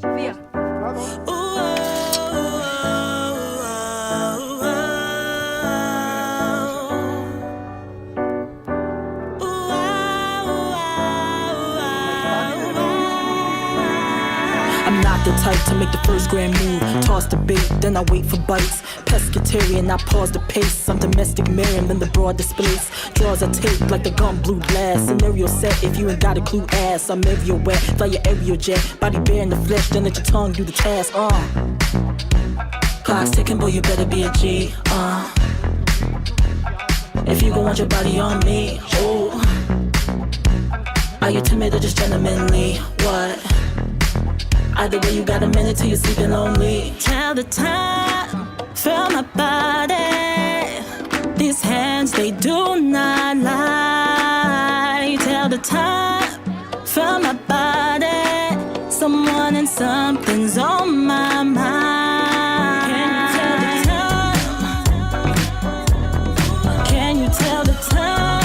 Via. I'm not the type to make the first grand move. Toss the bait, then I wait for bites. Pescatarian, I pause the pace. I'm domestic Marion, then the broad displays. Draws I take like the gun blue blast. Scenario set, if you ain't got a clue, ass. I'm everywhere wet, fly your aerial jet. Body bare in the flesh, then let your tongue do the task. Clock's ticking, boy, you better be a G. If you gon' want your body on me, oh. Are you timid or just gentlemanly? What? Either way, you got a minute till you're sleeping lonely. Tell the time, feel my body. These hands, they do not lie. Tell the time, feel my body. Someone and something's on my mind. Can you tell the time?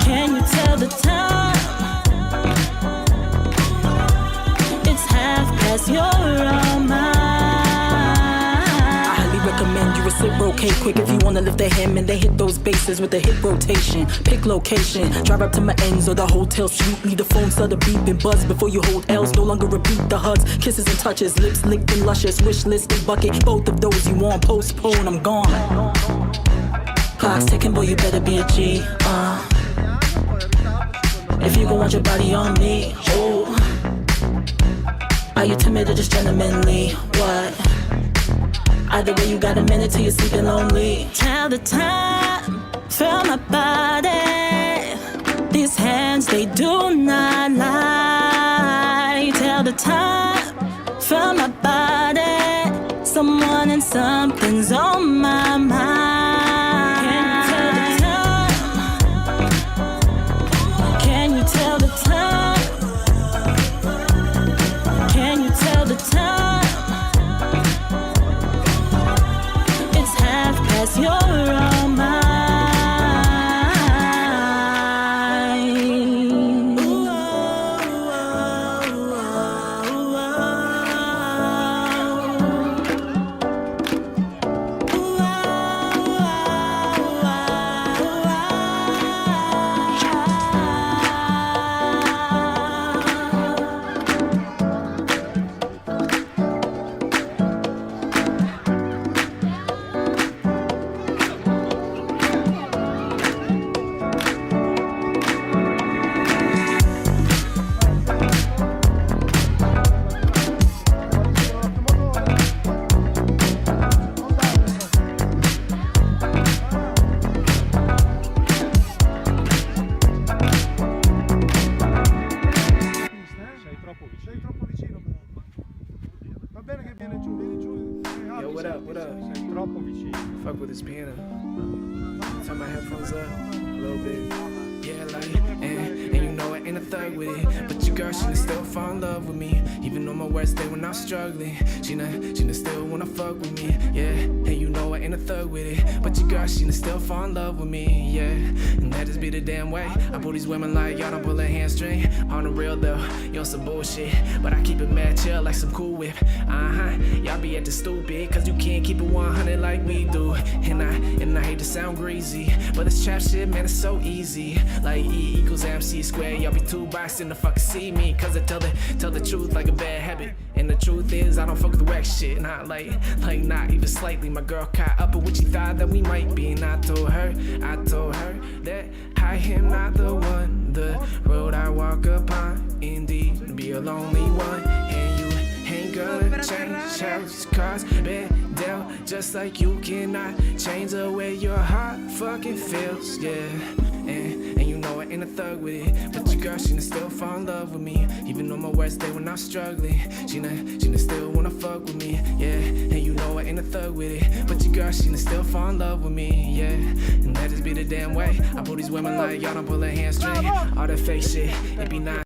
Can you tell the time? You're on mine. I highly recommend you reciprocate quick if you wanna lift the hem and then hit those bases with the hip rotation. Pick location, drive up to my ends or the hotel suite. Leave the phone start to beep and buzz before you hold L's. No longer repeat the hugs, kisses and touches, lips licked and luscious. Wish list and bucket, both of those you want. Postpone, I'm gone. Clock's ticking, boy, you better be a G. If you gon' want your body on me, oh. Are you timid or just gentlemanly? What? Either way, you got a minute till you're sleeping lonely. Tell the time, feel my body. These hands, they do not lie. Tell the time, feel my body. Someone and something's on my mind. Can you tell the time? Can you tell the time? Tell the time. It's 1/2 you're on mine. Yo, what up, what up? Sei troppo vicino. Fuck with this piano. Turn my headphones up a little bit. Yeah, like, and you know I ain't a thug with it. But your girl, she done still fall in love with me. Even on my worst day when I'm struggling. She done still wanna fuck with me. Yeah, and you know I ain't a thug with it. But your girl, she done still fall in love with me. Yeah, and that just be the damn way. I pull these women like y'all don't pull a hamstring. On the real though, you on some bullshit. But I keep it mad chill like some Cool Whip. Y'all be at the stupid, cause you can't keep it 100 like we do. And I hate to sound greasy, but this trap shit, man, it's so easy. Like E equals MC squared. Y'all be too biased to fucking see me, cause I tell the truth like a bad habit. And the truth is, I don't fuck with the whack shit. Not like not even slightly. My girl caught up with what she thought that we might be. And I told her that I am not the one. The road I walk upon, indeed, be a lonely one. And you ain't gonna change how this car's been dealt. Just like you cannot change the way your heart fucking feels, yeah. And you know I ain't a thug with it. But your girl, she done still fall in love with me. Even on my worst day when I'm struggling. She done still wanna fuck with me, yeah. And you know I ain't a thug with it. But your girl, she done still fall in love with me, yeah. And that just be the damn way. I pull these women like y'all don't pull a hamstring. All that fake shit, it be not.